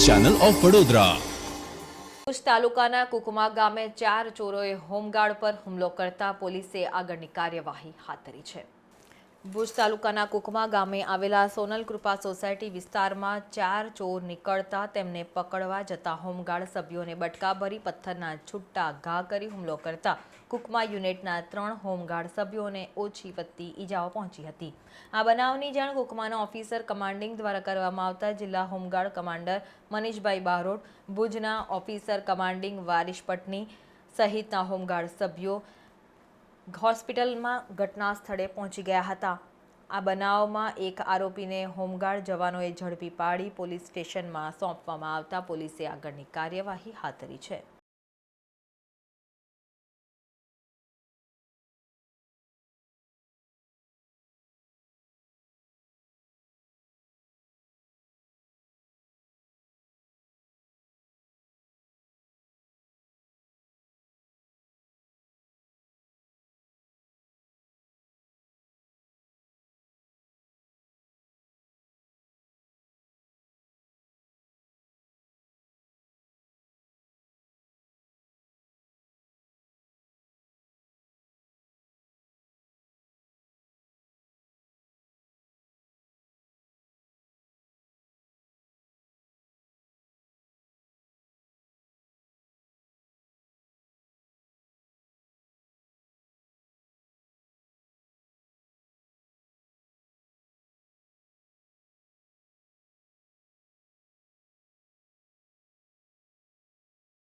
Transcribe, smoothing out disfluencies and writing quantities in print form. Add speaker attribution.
Speaker 1: Channel of Vadodara.
Speaker 2: Bhuj તાલુકાના કુકમા ગામે 4 ચોરોએ home guard પર હુમલો કરતા પોલીસે આગળની કાર્યવાહી હાથ ધરી છે। ભુજ તાલુકાના કુકમા ગામે આવેલા સોનલ કૃપા સોસાયટી વિસ્તારમાં 4 ચોર નીકળતા તેમને પકડવા જતા હોમગાર્ડ સભ્યોને બટકા ભરી પથ્થરના છૂટા ઘા કરી હુમલો કરતા કુકમા યુનિટના 3 હોમગાર્ડ સભ્યોને ઓછી વત્તી ઈજાઓ પહોંચી હતી। આ બનાવની જાણ કુકમાના ઓફિસર કમાન્ડિંગ દ્વારા કરવામાં આવતા જિલ્લા હોમગાર્ડ કમાન્ડર મનીષભાઈ બારોટ, ભુજના ઓફિસર કમાન્ડિંગ વારિશ પટની સહિતના હોમગાર્ડ સભ્યો હોસ્પિટલમાં ઘટના સ્થળે પહોંચી ગયા હતા। આ બનાવમાં એક આરોપીને હોમગાર્ડ જવાનોએ ઝડપી પાડી પોલીસ સ્ટેશનમાં સોંપવામાં આવતા પોલીસે આગળની કાર્યવાહી હાથ ધરી છે।